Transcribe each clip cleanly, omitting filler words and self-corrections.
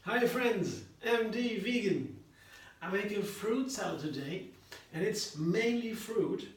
Hi friends, MD Vegan. I'm making a fruit salad today and it's mainly fruit.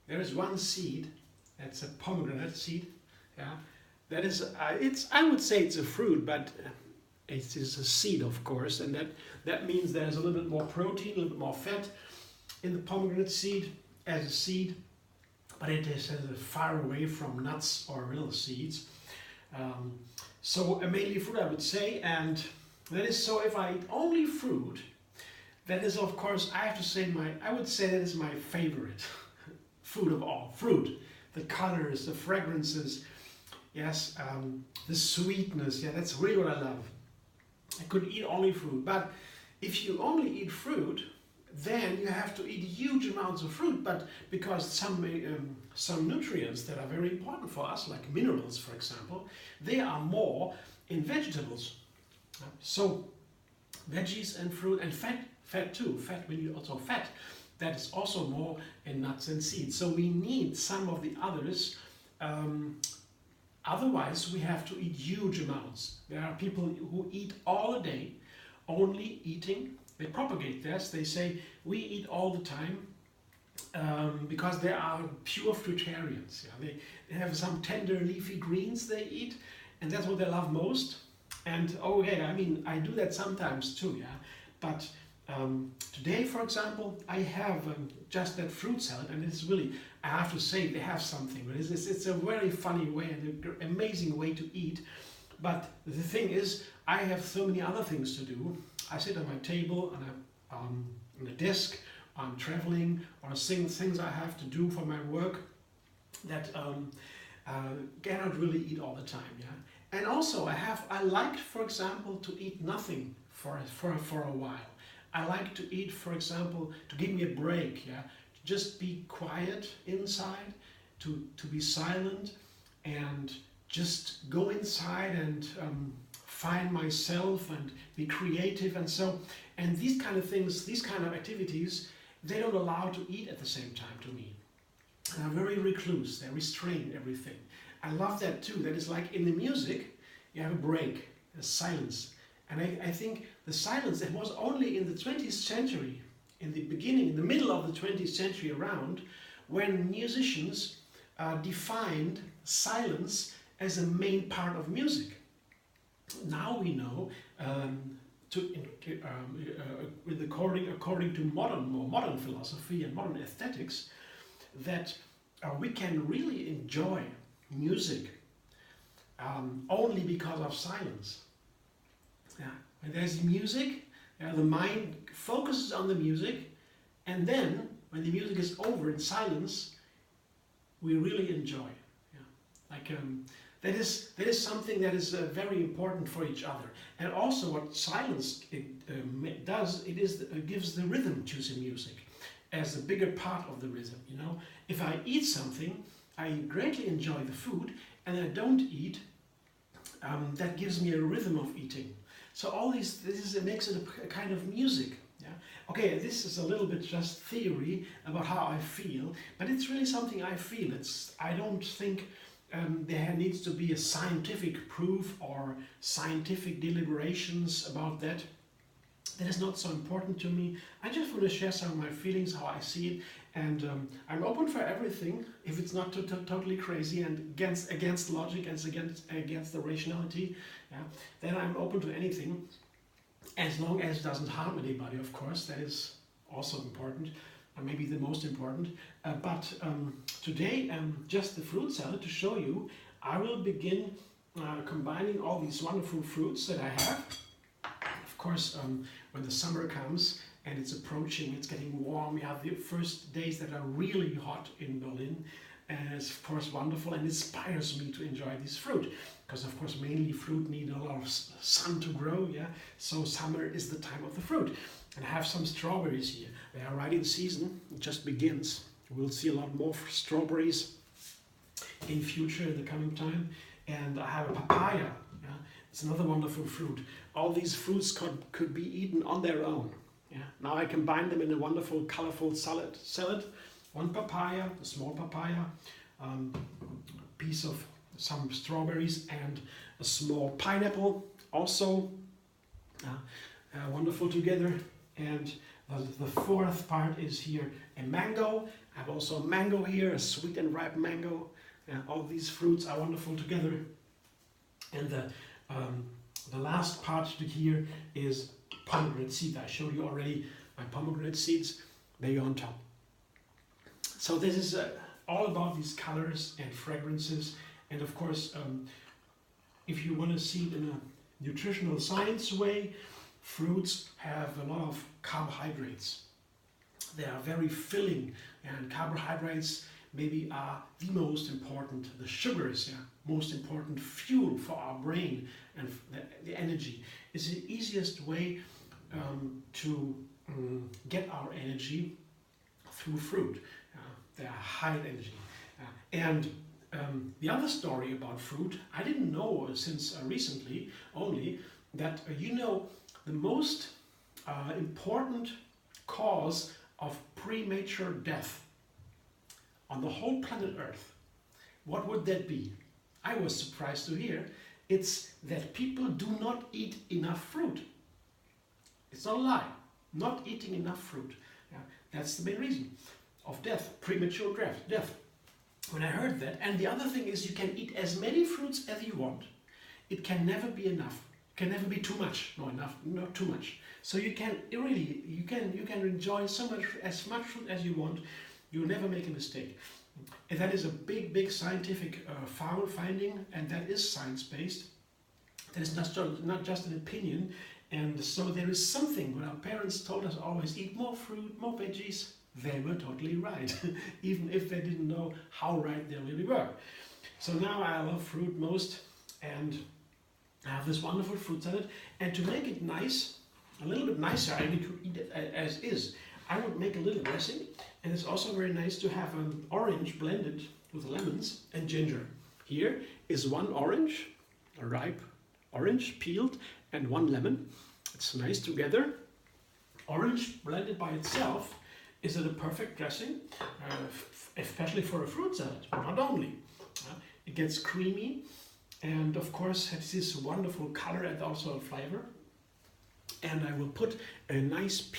There is one seed, that's a pomegranate seed. Yeah, that is, I would say it's a fruit, but it is a seed of course, and that means there's a little bit more protein, a little bit more fat in the pomegranate seed as a seed, but it is far away from nuts or real seeds. So mainly fruit I would say, and that is so if I eat only fruit, that is of course I have to say I would say that is my favorite food of all. Fruit, the colors, the fragrances, yes, the sweetness, yeah, that's really what I love. I could eat only fruit, but if you only eat fruit, then you have to eat huge amounts of fruit, but because some nutrients that are very important for us, like minerals for example, they are more in vegetables. So veggies and fruit and fat too, we need also fat, that is also more in nuts and seeds. So we need some of the others, otherwise we have to eat huge amounts. There are people who eat all day, only eating. They propagate this, they say we eat all the time because they are pure fruitarians. Yeah? They have some tender leafy greens they eat, and that's what they love most. And okay, I mean, I do that sometimes too, yeah. But today, for example, I have just that fruit salad, and it's really, I have to say, they have something. But it's a very funny way and an amazing way to eat. But the thing is, I have so many other things to do. I sit on my table, on a desk, I'm traveling, or things I have to do for my work that cannot really eat all the time, yeah. And also I like, for example, to eat nothing for a while. I like to eat, for example, to give me a break, yeah, to just be quiet inside, to be silent, and just go inside and find myself and be creative and so. And these kind of things, these kind of activities, they don't allow to eat at the same time to me. They're very recluse, they restrain everything. I love that too. That is like in the music, you have a break, a silence. And I think the silence, it was only in the 20th century, in the beginning, in the middle of the 20th century around, when musicians defined silence as a main part of music. Now we know, according to more modern philosophy and modern aesthetics, that we can really enjoy music only because of silence. Yeah. When there's music, the mind focuses on the music, and then when the music is over in silence, we really enjoy. Yeah. Like that is something that is very important for each other. And also, what silence does, it gives the rhythm to the music as a bigger part of the rhythm. You know, if I eat something, I greatly enjoy the food, and I don't eat, that gives me a rhythm of eating. So all it makes it a kind of music. Yeah. Okay, this is a little bit just theory about how I feel, but it's really something I feel. I don't think there needs to be a scientific proof or scientific deliberations about that. That is not so important to me. I just want to share some of my feelings, how I see it, and I'm open for everything. If it's not totally crazy and against logic and against the rationality, yeah, then I'm open to anything, as long as it doesn't harm anybody. Of course, that is also important, maybe the most important. But today, just the fruit salad to show you. I will begin combining all these wonderful fruits that I have. Of course, when the summer comes and it's approaching, it's getting warm, we have the first days that are really hot in Berlin, and it's of course wonderful and inspires me to enjoy this fruit, because of course mainly fruit need a lot of sun to grow, yeah, so summer is the time of the fruit. And I have some strawberries here. They are right in season, it just begins. We'll see a lot more strawberries in future, in the coming time. And I have a papaya. Yeah? It's another wonderful fruit. All these fruits could be eaten on their own. Yeah? Now I combine them in a wonderful, colorful salad. One papaya, a small papaya, piece of some strawberries, and a small pineapple. Also Wonderful together. And the fourth part is here a mango. I have also a mango here, a sweet and ripe mango. All these fruits are wonderful together. And the last part here is pomegranate seed. I showed you already my pomegranate seeds. They are on top. So this is all about these colors and fragrances. And of course, if you want to see it in a nutritional science way, fruits have a lot of carbohydrates. They are very filling, and carbohydrates maybe are the most important, the sugars, most important fuel for our brain and the energy. It's the easiest way to get our energy through fruit. They are high energy. And the other story about fruit, I didn't know since recently only, that the most important cause of premature death on the whole planet Earth, what would that be? I was surprised to hear it's that people do not eat enough fruit. It's not a lie. Not eating enough fruit. That's the main reason of death, premature death. When I heard that, and the other thing is you can eat as many fruits as you want. It can never be enough. It can never be too much. No, enough, not too much. So you can enjoy as much fruit as you want. You'll never make a mistake. And that is a big scientific finding, and that is science-based. That is not just an opinion. And so there is something. When our parents told us always eat more fruit, more veggies, they were totally right, even if they didn't know how right they really were. So now I love fruit most, and I have this wonderful fruit salad. And to make it nice, a little bit nicer, I need to eat it as is. I would make a little dressing, and it's also very nice to have an orange blended with lemons and ginger. Here is one orange, a ripe orange peeled, and one lemon. It's nice together. Orange blended by itself is it a perfect dressing, especially for a fruit salad, but not only. It gets creamy, and of course has this wonderful color and also a flavor. And I will put a nice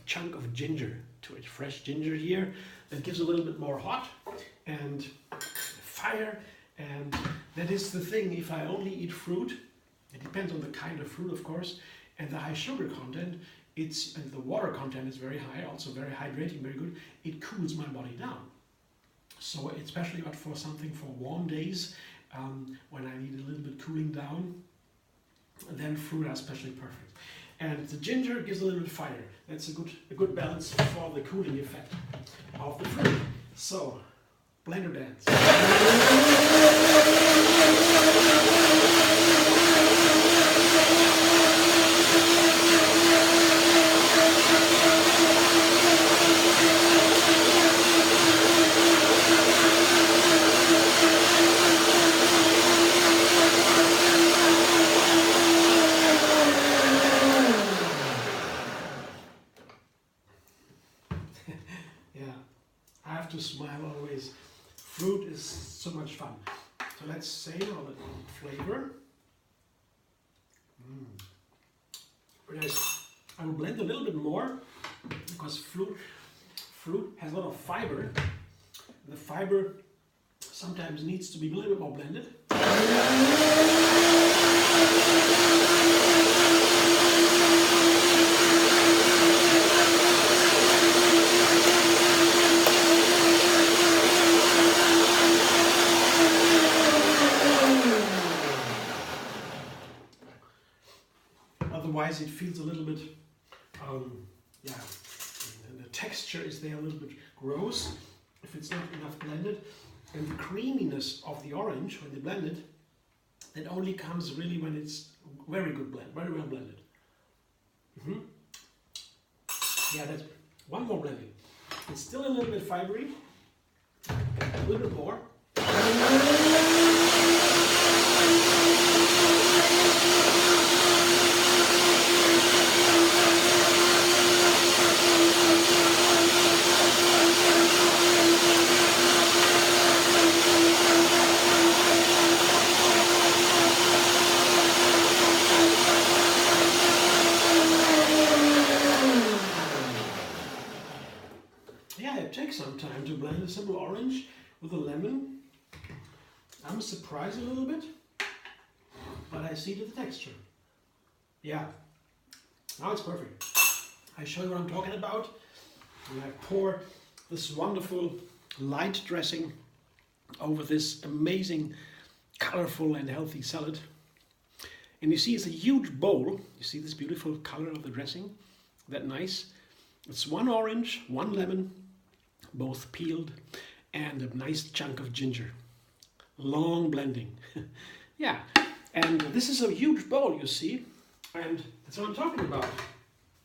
chunk of ginger to it, fresh ginger here. That gives a little bit more hot and fire. And that is the thing, if I only eat fruit, it depends on the kind of fruit, of course, and the high sugar content, and the water content is very high, also very hydrating, very good. It cools my body down. So especially for something for warm days, when I need a little bit cooling down, then fruit are especially perfect. And the ginger gives a little bit of fire. That's a good balance for the cooling effect of the fruit. So, blender dance. To smile always. Fruit is so much fun. So let's savor the flavor. Very nice. I will blend a little bit more because fruit has a lot of fiber. The fiber sometimes needs to be a little bit more blended. Otherwise it feels a little bit, the texture is there a little bit gross if it's not enough blended. And the creaminess of the orange, when they blend it, that only comes really when it's very good blend, very well blended. Yeah, that's one more blending. It's still a little bit fibery, a little bit more. some time to blend a simple orange with a lemon. I'm surprised a little bit, but I see the texture. Yeah, now it's perfect. I show you what I'm talking about. And I pour this wonderful light dressing over this amazing, colorful and healthy salad. And you see it's a huge bowl. You see this beautiful color of the dressing? That nice? It's 1 orange, 1 lemon, both peeled, and a nice chunk of ginger. Long blending. Yeah, and this is a huge bowl, you see, and that's what I'm talking about.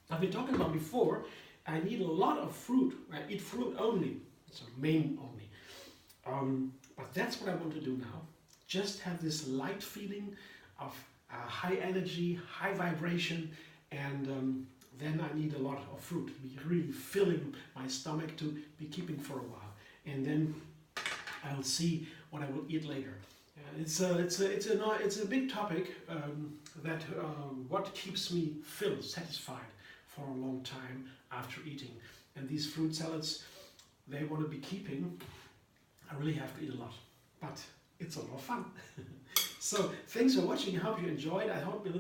I've been talking about before, I need a lot of fruit. I eat fruit only, so main only. But that's what I want to do now. Just have this light feeling of high energy, high vibration, and then I need a lot of fruit to be really filling my stomach to be keeping for a while. And then I'll see what I will eat later. It's a big topic that what keeps me filled, satisfied for a long time after eating. And these fruit salads, they want to be keeping. I really have to eat a lot, but it's a lot of fun. So thanks for watching. I hope you enjoyed. I hope it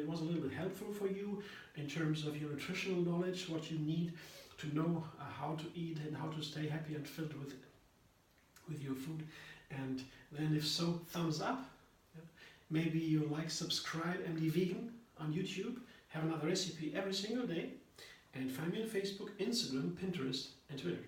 was a little bit helpful for you in terms of your nutritional knowledge, what you need to know how to eat and how to stay happy and filled with your food. And then if so, thumbs up. Maybe you like, subscribe, MD Vegan on YouTube. Have another recipe every single day. And find me on Facebook, Instagram, Pinterest, and Twitter.